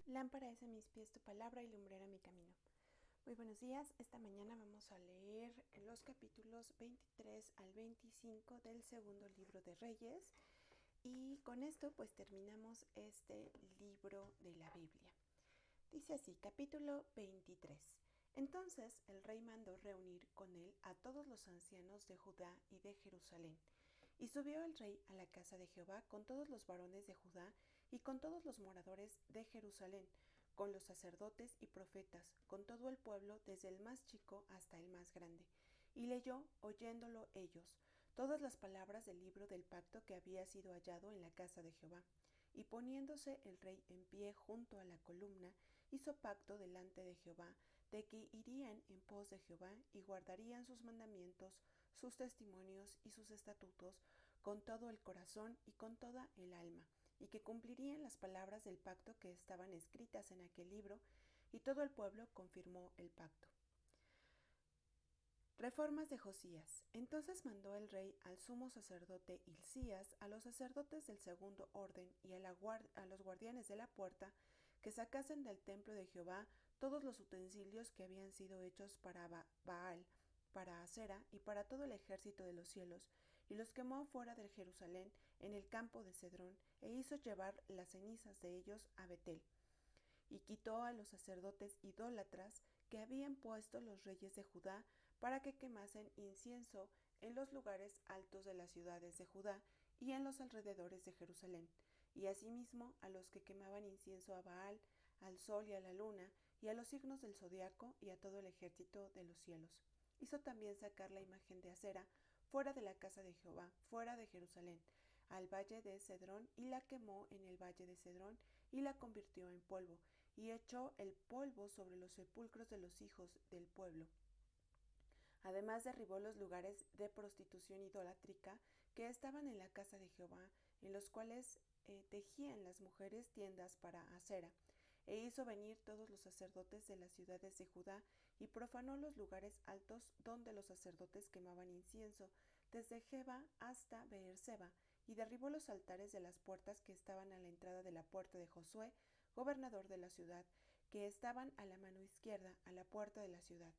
Lámpara es a mis pies tu palabra y lumbrera mi camino. Muy buenos días, esta mañana vamos a leer los capítulos 23 al 25 del segundo libro de Reyes y con esto pues terminamos este libro de la Biblia. Dice así, capítulo 23. Entonces el rey mandó reunir con él a todos los ancianos de Judá y de Jerusalén. Y subió el rey a la casa de Jehová con todos los varones de Judá y con todos los moradores de Jerusalén, con los sacerdotes y profetas, con todo el pueblo, desde el más chico hasta el más grande. Y leyó, oyéndolo ellos, todas las palabras del libro del pacto que había sido hallado en la casa de Jehová. Y poniéndose el rey en pie junto a la columna, hizo pacto delante de Jehová, de que irían en pos de Jehová y guardarían sus mandamientos, sus testimonios y sus estatutos con todo el corazón y con toda el alma, y que cumplirían las palabras del pacto que estaban escritas en aquel libro, y todo el pueblo confirmó el pacto. Reformas de Josías. Entonces mandó el rey al sumo sacerdote Hilcías, a los sacerdotes del segundo orden y a los guardianes de la puerta, que sacasen del templo de Jehová todos los utensilios que habían sido hechos para Baal, para Asera y para todo el ejército de los cielos, y los quemó fuera de Jerusalén en el campo de Cedrón, e hizo llevar las cenizas de ellos a Betel. Y quitó a los sacerdotes idólatras que habían puesto los reyes de Judá para que quemasen incienso en los lugares altos de las ciudades de Judá y en los alrededores de Jerusalén, y asimismo a los que quemaban incienso a Baal, al sol y a la luna, y a los signos del zodiaco y a todo el ejército de los cielos. Hizo también sacar la imagen de Asera fuera de la casa de Jehová, fuera de Jerusalén, al valle de Cedrón, y la quemó en el valle de Cedrón, y la convirtió en polvo, y echó el polvo sobre los sepulcros de los hijos del pueblo. Además derribó los lugares de prostitución idolátrica que estaban en la casa de Jehová, en los cuales tejían las mujeres tiendas para Asera, e hizo venir todos los sacerdotes de las ciudades de Judá, y profanó los lugares altos donde los sacerdotes quemaban incienso, desde Geba hasta Beerseba, y derribó los altares de las puertas que estaban a la entrada de la puerta de Josué, gobernador de la ciudad, que estaban a la mano izquierda, a la puerta de la ciudad.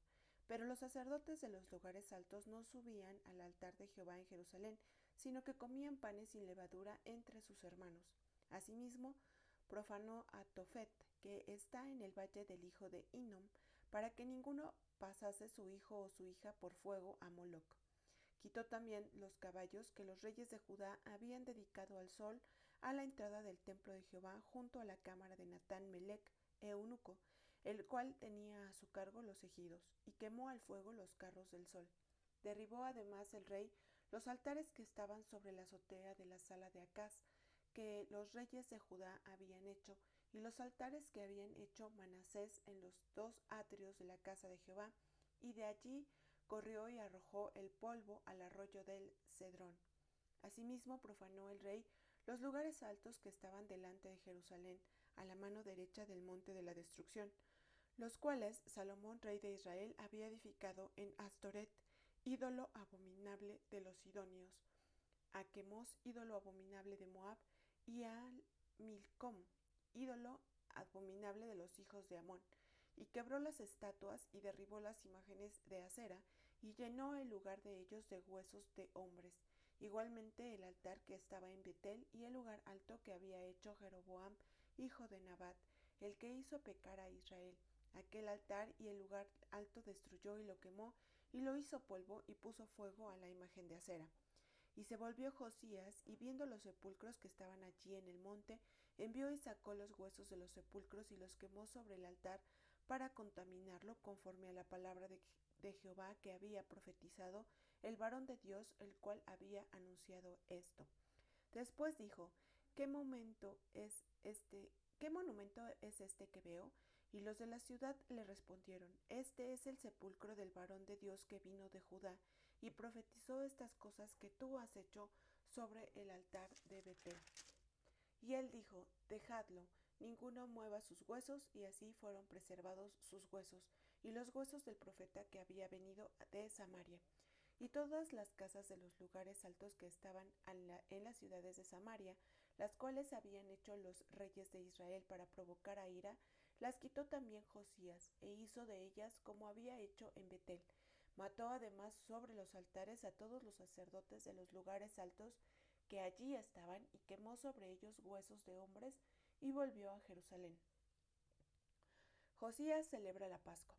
Pero los sacerdotes de los lugares altos no subían al altar de Jehová en Jerusalén, sino que comían panes sin levadura entre sus hermanos. Asimismo, profanó a Tofet, que está en el valle del hijo de Hinnom, para que ninguno pasase su hijo o su hija por fuego a Moloc. Quitó también los caballos que los reyes de Judá habían dedicado al sol a la entrada del templo de Jehová junto a la cámara de Natán Melec, eunuco, el cual tenía a su cargo los ejidos, y quemó al fuego los carros del sol. Derribó además el rey los altares que estaban sobre la azotea de la sala de Acaz, que los reyes de Judá habían hecho, y los altares que habían hecho Manasés en los dos atrios de la casa de Jehová, y de allí corrió y arrojó el polvo al arroyo del Cedrón. Asimismo profanó el rey los lugares altos que estaban delante de Jerusalén, a la mano derecha del monte de la destrucción, los cuales Salomón, rey de Israel, había edificado en Astoret, ídolo abominable de los sidonios, a Quemos, ídolo abominable de Moab, y a Milcom, ídolo abominable de los hijos de Amón, y quebró las estatuas y derribó las imágenes de Asera, y llenó el lugar de ellos de huesos de hombres. Igualmente el altar que estaba en Betel y el lugar alto que había hecho Jeroboam, hijo de Nabat, el que hizo pecar a Israel. Aquel altar y el lugar alto destruyó y lo quemó, y lo hizo polvo, y puso fuego a la imagen de Asera. Y se volvió Josías, y viendo los sepulcros que estaban allí en el monte, envió y sacó los huesos de los sepulcros y los quemó sobre el altar para contaminarlo, conforme a la palabra de Jehová que había profetizado el varón de Dios, el cual había anunciado esto. Después dijo, ¿qué monumento es este que veo? Y los de la ciudad le respondieron, este es el sepulcro del varón de Dios que vino de Judá, y profetizó estas cosas que tú has hecho sobre el altar de Betel. Y él dijo, dejadlo, ninguno mueva sus huesos, y así fueron preservados sus huesos, y los huesos del profeta que había venido de Samaria. Y todas las casas de los lugares altos que estaban en las ciudades de Samaria, las cuales habían hecho los reyes de Israel para provocar a ira, las quitó también Josías, e hizo de ellas como había hecho en Betel. Mató además sobre los altares a todos los sacerdotes de los lugares altos que allí estaban, y quemó sobre ellos huesos de hombres, y volvió a Jerusalén. Josías celebra la Pascua.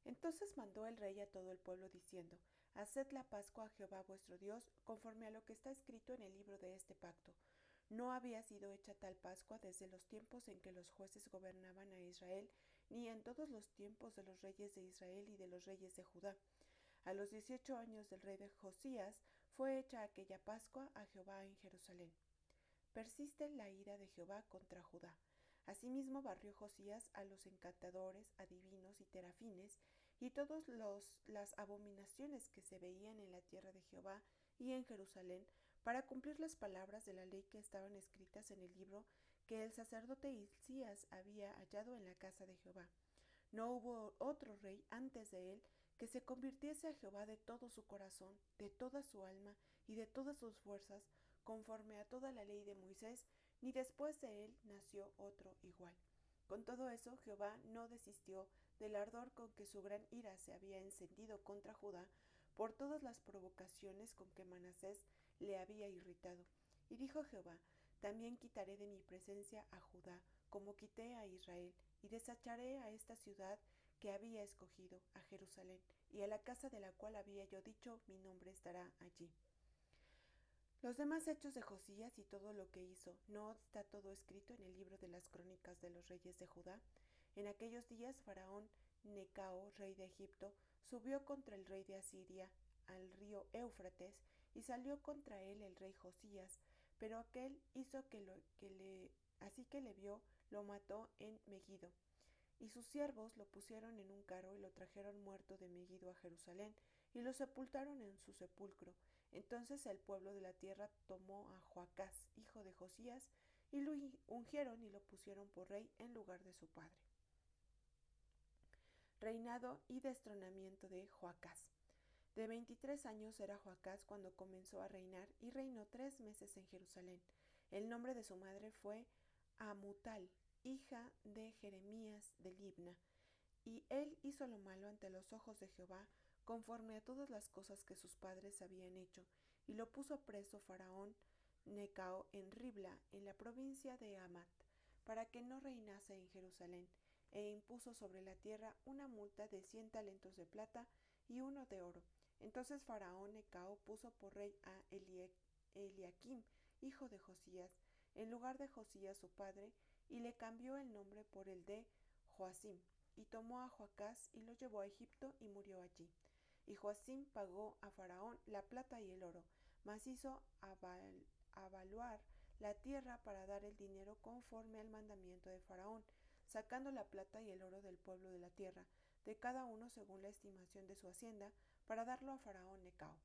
Entonces mandó el rey a todo el pueblo diciendo: Haced la Pascua a Jehová vuestro Dios, conforme a lo que está escrito en el libro de este pacto. No había sido hecha tal Pascua desde los tiempos en que los jueces gobernaban a Israel, ni en todos los tiempos de los reyes de Israel y de los reyes de Judá. A los 18 años del rey de Josías fue hecha aquella Pascua a Jehová en Jerusalén. Persiste la ira de Jehová contra Judá. Asimismo barrió Josías a los encantadores, adivinos y terafines, y todas las abominaciones que se veían en la tierra de Jehová y en Jerusalén, para cumplir las palabras de la ley que estaban escritas en el libro que el sacerdote Hilcías había hallado en la casa de Jehová. No hubo otro rey antes de él que se convirtiese a Jehová de todo su corazón, de toda su alma y de todas sus fuerzas, conforme a toda la ley de Moisés, ni después de él nació otro igual. Con todo eso, Jehová no desistió del ardor con que su gran ira se había encendido contra Judá por todas las provocaciones con que Manasés le había irritado. Y dijo Jehová: También quitaré de mi presencia a Judá, como quité a Israel, y desecharé a esta ciudad que había escogido, a Jerusalén, y a la casa de la cual había yo dicho: Mi nombre estará allí. Los demás hechos de Josías y todo lo que hizo, ¿no está todo escrito en el libro de las crónicas de los reyes de Judá? En aquellos días Faraón Necao, rey de Egipto, subió contra el rey de Asiria al río Éufrates, y salió contra él el rey Josías, pero aquel hizo así que le vio, lo mató en Megiddo. Y sus siervos lo pusieron en un carro y lo trajeron muerto de Megiddo a Jerusalén, y lo sepultaron en su sepulcro. Entonces el pueblo de la tierra tomó a Joacás, hijo de Josías, y lo ungieron y lo pusieron por rey en lugar de su padre. Reinado y destronamiento de Joacás. De 23 años era Joacás cuando comenzó a reinar, y reinó 3 meses en Jerusalén. El nombre de su madre fue Amutal, hija de Jeremías de Libna, y él hizo lo malo ante los ojos de Jehová, conforme a todas las cosas que sus padres habían hecho, y lo puso preso Faraón Necao en Ribla, en la provincia de Amat, para que no reinase en Jerusalén, e impuso sobre la tierra una multa de 100 talentos de plata y uno de oro. Entonces Faraón Necao puso por rey a Eliakim, hijo de Josías, en lugar de Josías su padre, y le cambió el nombre por el de Joacim, y tomó a Joacás y lo llevó a Egipto, y murió allí. Y Joacim pagó a Faraón la plata y el oro, mas hizo avaluar la tierra para dar el dinero conforme al mandamiento de Faraón, sacando la plata y el oro del pueblo de la tierra, de cada uno según la estimación de su hacienda, para darlo a Faraón Necao.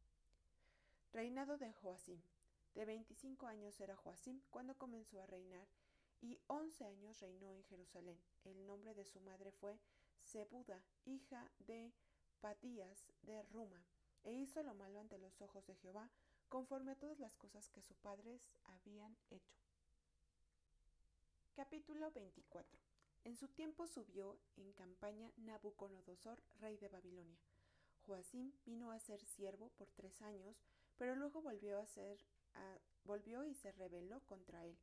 Reinado de Joacim. De 25 años era Joacim cuando comenzó a reinar, y 11 años reinó en Jerusalén. El nombre de su madre fue Zebuda, hija de Padías de Ruma, e hizo lo malo ante los ojos de Jehová, conforme a todas las cosas que sus padres habían hecho. Capítulo 24. En su tiempo subió en campaña Nabucodonosor, rey de Babilonia. Joacim vino a ser siervo por 3 años, pero luego volvió y se rebeló contra él.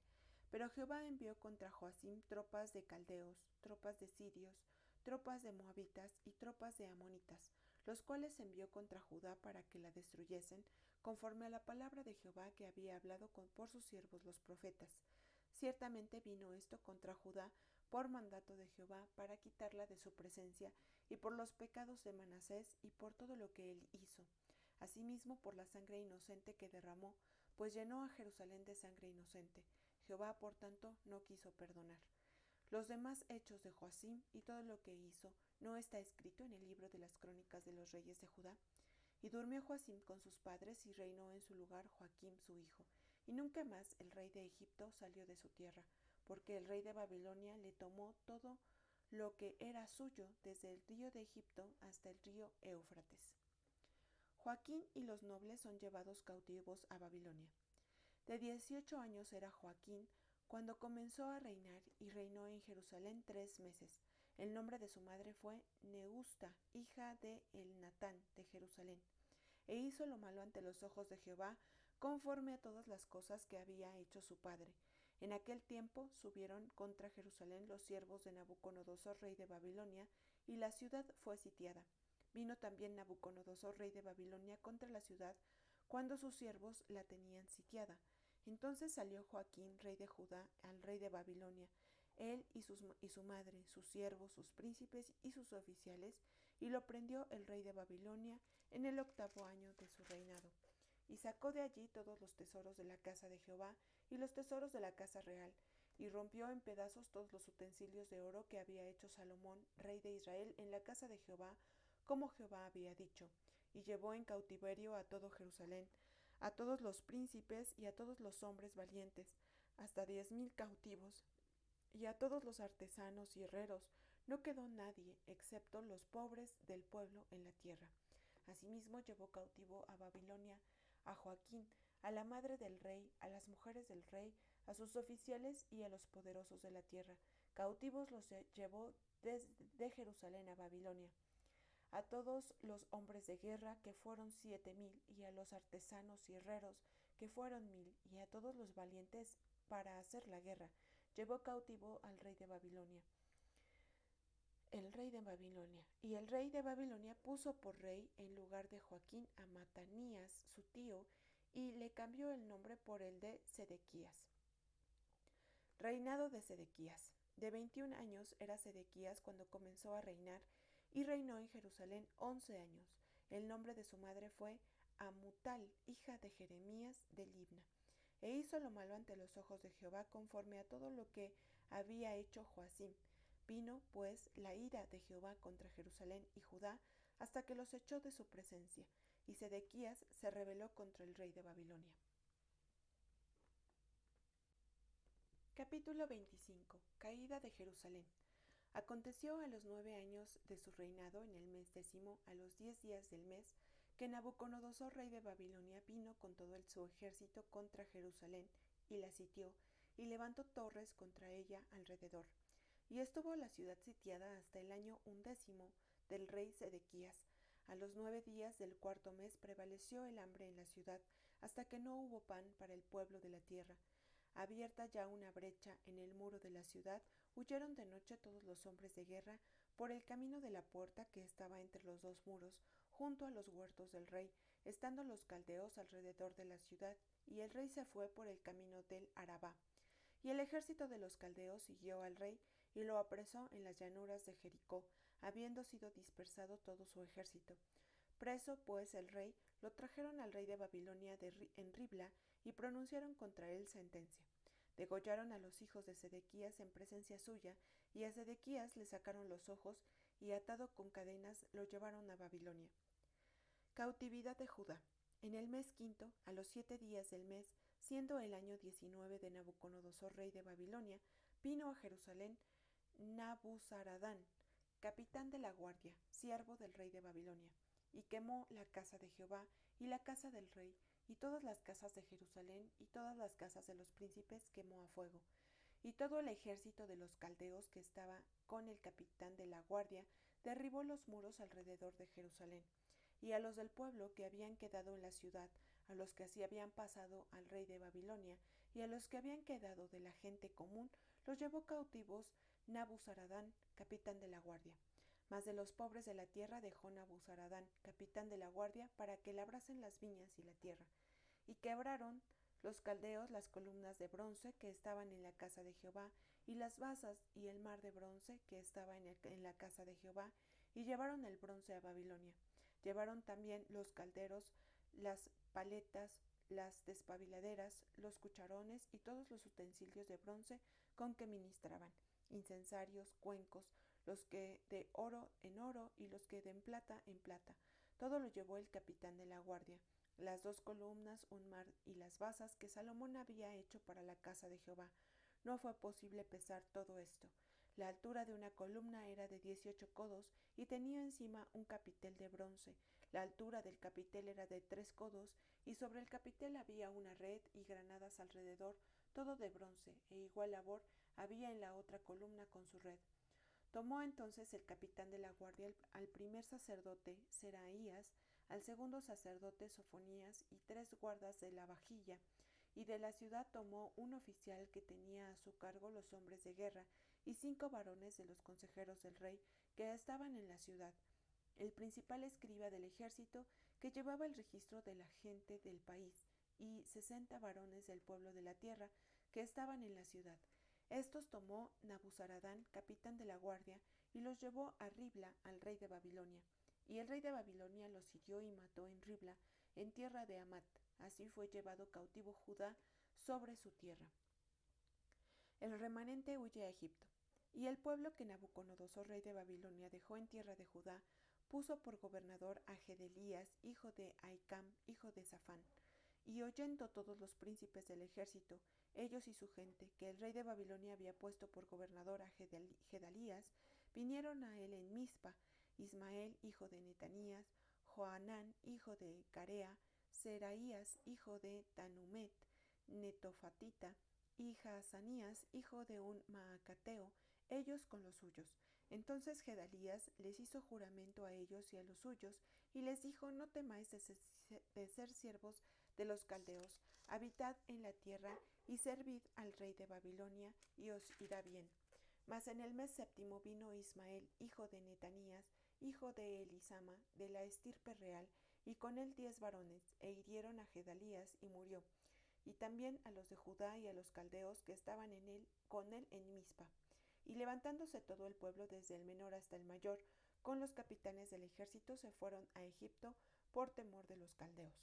Pero Jehová envió contra Joacim tropas de caldeos, tropas de sirios, tropas de moabitas y tropas de amonitas, los cuales envió contra Judá para que la destruyesen, conforme a la palabra de Jehová que había hablado por sus siervos los profetas. Ciertamente vino esto contra Judá por mandato de Jehová, para quitarla de su presencia, y por los pecados de Manasés y por todo lo que él hizo. Asimismo por la sangre inocente que derramó, pues llenó a Jerusalén de sangre inocente. Jehová, por tanto, no quiso perdonar. Los demás hechos de Joacim y todo lo que hizo, ¿no está escrito en el libro de las crónicas de los reyes de Judá? Y durmió Joacim con sus padres, y reinó en su lugar Joaquim su hijo. Y nunca más el rey de Egipto salió de su tierra, porque el rey de Babilonia le tomó todo lo que era suyo, desde el río de Egipto hasta el río Éufrates. Joaquín y los nobles son llevados cautivos a Babilonia. De 18 años era Joaquín cuando comenzó a reinar y reinó en Jerusalén 3 meses. El nombre de su madre fue Neusta, hija de Elnatán de Jerusalén. E hizo lo malo ante los ojos de Jehová, conforme a todas las cosas que había hecho su padre. En aquel tiempo subieron contra Jerusalén los siervos de Nabucodonosor, rey de Babilonia, y la ciudad fue sitiada. Vino también Nabucodonosor, rey de Babilonia, contra la ciudad, cuando sus siervos la tenían sitiada. Entonces salió Joaquín, rey de Judá, al rey de Babilonia, él y su madre, sus siervos, sus príncipes y sus oficiales, y lo prendió el rey de Babilonia en el 8º año de su reinado. Y sacó de allí todos los tesoros de la casa de Jehová y los tesoros de la casa real, y rompió en pedazos todos los utensilios de oro que había hecho Salomón, rey de Israel, en la casa de Jehová, como Jehová había dicho, y llevó en cautiverio a todo Jerusalén, a todos los príncipes y a todos los hombres valientes, hasta 10,000 cautivos, y a todos los artesanos y herreros. No quedó nadie, excepto los pobres del pueblo en la tierra. Asimismo llevó cautivo a Babilonia a Joaquín, a la madre del rey, a las mujeres del rey, a sus oficiales y a los poderosos de la tierra. Cautivos los llevó desde Jerusalén a Babilonia. A todos los hombres de guerra, que fueron 7,000, y a los artesanos y herreros, que fueron 1,000, y a todos los valientes para hacer la guerra, llevó cautivo al rey de Babilonia. El rey de Babilonia. Y el rey de Babilonia puso por rey en lugar de Joaquín a Matanías, su tío, y le cambió el nombre por el de Sedequías. Reinado de Sedequías. De 21 años era Sedequías cuando comenzó a reinar, y reinó en Jerusalén 11 años. El nombre de su madre fue Amutal, hija de Jeremías de Libna. E hizo lo malo ante los ojos de Jehová, conforme a todo lo que había hecho Joacim. Vino, pues, la ira de Jehová contra Jerusalén y Judá, hasta que los echó de su presencia, y Sedequías se rebeló contra el rey de Babilonia. Capítulo 25. Caída de Jerusalén. Aconteció a los 9 años de su reinado, en el mes 10, a los 10 días del mes, que Nabucodonosor, rey de Babilonia, vino con todo su ejército contra Jerusalén, y la sitió, y levantó torres contra ella alrededor. Y estuvo la ciudad sitiada hasta el año 11 del rey Sedequías. A los 9 días del 4 mes prevaleció el hambre en la ciudad, hasta que no hubo pan para el pueblo de la tierra. Abierta ya una brecha en el muro de la ciudad, huyeron de noche todos los hombres de guerra por el camino de la puerta que estaba entre los dos muros, junto a los huertos del rey, estando los caldeos alrededor de la ciudad, y el rey se fue por el camino del Arabá. Y el ejército de los caldeos siguió al rey, y lo apresó en las llanuras de Jericó, habiendo sido dispersado todo su ejército. Preso, pues, el rey, lo trajeron al rey de Babilonia en Ribla, y pronunciaron contra él sentencia. Degollaron a los hijos de Sedequías en presencia suya, y a Sedequías le sacaron los ojos, y atado con cadenas lo llevaron a Babilonia. Cautividad de Judá. En el mes 5, a los 7 días del mes, siendo el año 19 de Nabucodonosor, rey de Babilonia, vino a Jerusalén Nabuzaradán, capitán de la guardia, siervo del rey de Babilonia, y quemó la casa de Jehová y la casa del rey, y todas las casas de Jerusalén y todas las casas de los príncipes quemó a fuego. Y todo el ejército de los caldeos que estaba con el capitán de la guardia derribó los muros alrededor de Jerusalén. Y a los del pueblo que habían quedado en la ciudad, a los que así habían pasado al rey de Babilonia, y a los que habían quedado de la gente común, los llevó cautivos Nabuzaradán, capitán de la guardia. Mas de los pobres de la tierra dejó Nabuzaradán, capitán de la guardia, para que labrasen las viñas y la tierra. Y quebraron los caldeos las columnas de bronce que estaban en la casa de Jehová, y las basas y el mar de bronce que estaba en la casa de Jehová, y llevaron el bronce a Babilonia. Llevaron también los calderos las paletas, las despabiladeras, los cucharones y todos los utensilios de bronce con que ministraban, incensarios, cuencos, los que de oro en oro y los que de en plata. Todo lo llevó el capitán de la guardia, las 2 columnas, un mar y las basas que Salomón había hecho para la casa de Jehová. No fue posible pesar todo esto. La altura de una columna era de 18 codos y tenía encima un capitel de bronce. La altura del capitel era de 3 codos, y sobre el capitel había una red y granadas alrededor, todo de bronce, e igual labor había en la otra columna con su red. Tomó entonces el capitán de la guardia al primer sacerdote, Seraías, al segundo sacerdote, Sofonías, y 3 guardas de la vajilla, y de la ciudad tomó un oficial que tenía a su cargo los hombres de guerra, y 5 varones de los consejeros del rey que estaban en la ciudad, el principal escriba del ejército que llevaba el registro de la gente del país, y 60 varones del pueblo de la tierra que estaban en la ciudad. Estos tomó Nabuzaradán, capitán de la guardia, y los llevó a Ribla al rey de Babilonia. Y el rey de Babilonia los hirió y mató en Ribla, en tierra de Amat. Así fue llevado cautivo Judá sobre su tierra. El remanente huye a Egipto. Y el pueblo que Nabucodonosor, rey de Babilonia, dejó en tierra de Judá, puso por gobernador a Gedelías, hijo de Ahicam, hijo de Safán. Y oyendo todos los príncipes del ejército, ellos y su gente, que el rey de Babilonia había puesto por gobernador a Gedalías, vinieron a él en Mizpa, Ismael, hijo de Netanías, Joanán, hijo de Carea, Seraías, hijo de Tanumet, Netofatita, y Jaazanías, hijo de un Maacateo, ellos con los suyos. Entonces Gedalías les hizo juramento a ellos y a los suyos, y les dijo: no temáis de ser siervos de los caldeos, habitad en la tierra y servid al rey de Babilonia, y os irá bien. Mas en el mes séptimo vino Ismael, hijo de Netanías, hijo de Elisama, de la estirpe real, y con él 10 varones, e hirieron a Gedalías, y murió, y también a los de Judá y a los caldeos que estaban con él en Mizpa. Y levantándose todo el pueblo, desde el menor hasta el mayor, con los capitanes del ejército, se fueron a Egipto por temor de los caldeos.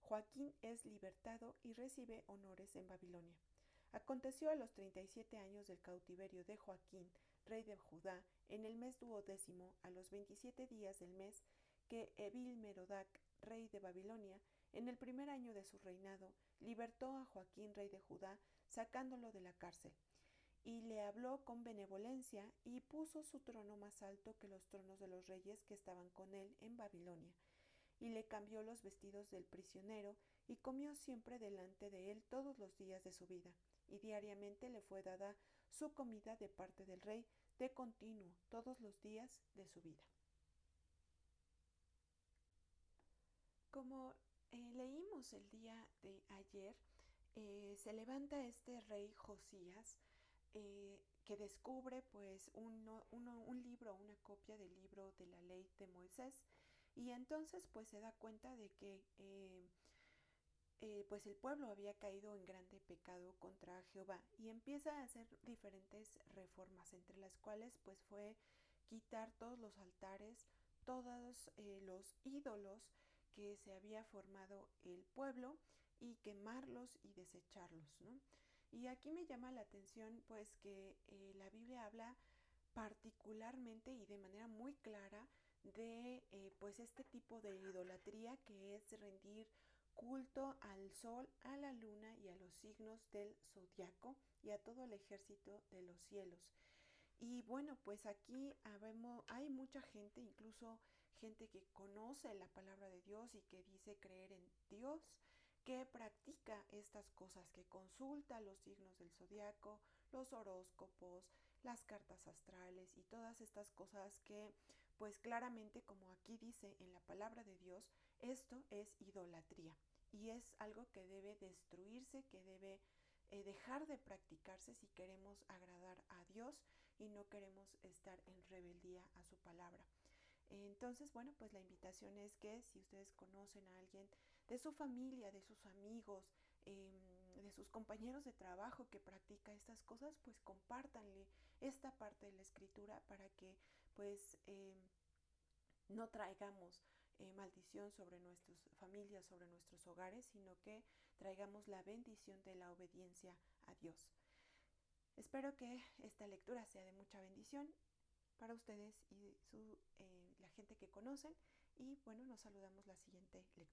Joaquín es libertado y recibe honores en Babilonia. Aconteció a los 37 años del cautiverio de Joaquín, rey de Judá, en el mes 12º, a los 27 días del mes, que Evil-Merodac, rey de Babilonia, en el primer año de su reinado, libertó a Joaquín, rey de Judá, sacándolo de la cárcel. Y le habló con benevolencia, y puso su trono más alto que los tronos de los reyes que estaban con él en Babilonia. Y le cambió los vestidos del prisionero, y comió siempre delante de él todos los días de su vida, y diariamente le fue dada su comida de parte del rey, de continuo, todos los días de su vida. Como leímos el día de ayer, se levanta este rey Josías, que descubre pues un libro, una copia del libro de la ley de Moisés, y entonces pues se da cuenta de que pues el pueblo había caído en grande pecado contra Jehová, y empieza a hacer diferentes reformas, entre las cuales pues fue quitar todos los altares, todos los ídolos que se había formado el pueblo, y quemarlos y desecharlos, ¿no? Y aquí me llama la atención pues que la Biblia habla particularmente y de manera muy clara de pues este tipo de idolatría, que es rendir culto al sol, a la luna y a los signos del zodiaco y a todo el ejército de los cielos. Y bueno, pues aquí hay mucha gente, incluso gente que conoce la palabra de Dios y que dice creer en Dios, que practica estas cosas, que consulta los signos del zodiaco, los horóscopos, las cartas astrales y todas estas cosas que, pues claramente, como aquí dice en la palabra de Dios, esto es idolatría, y es algo que debe destruirse, que debe dejar de practicarse si queremos agradar a Dios y no queremos estar en rebeldía a su palabra. Entonces, bueno, pues la invitación es que si ustedes conocen a alguien de su familia, de sus amigos, de sus compañeros de trabajo que practica estas cosas, pues compártanle esta parte de la escritura para que pues no traigamos maldición sobre nuestras familias, sobre nuestros hogares, sino que traigamos la bendición de la obediencia a Dios. Espero que esta lectura sea de mucha bendición para ustedes y la gente que conocen, y bueno, nos saludamos la siguiente lectura.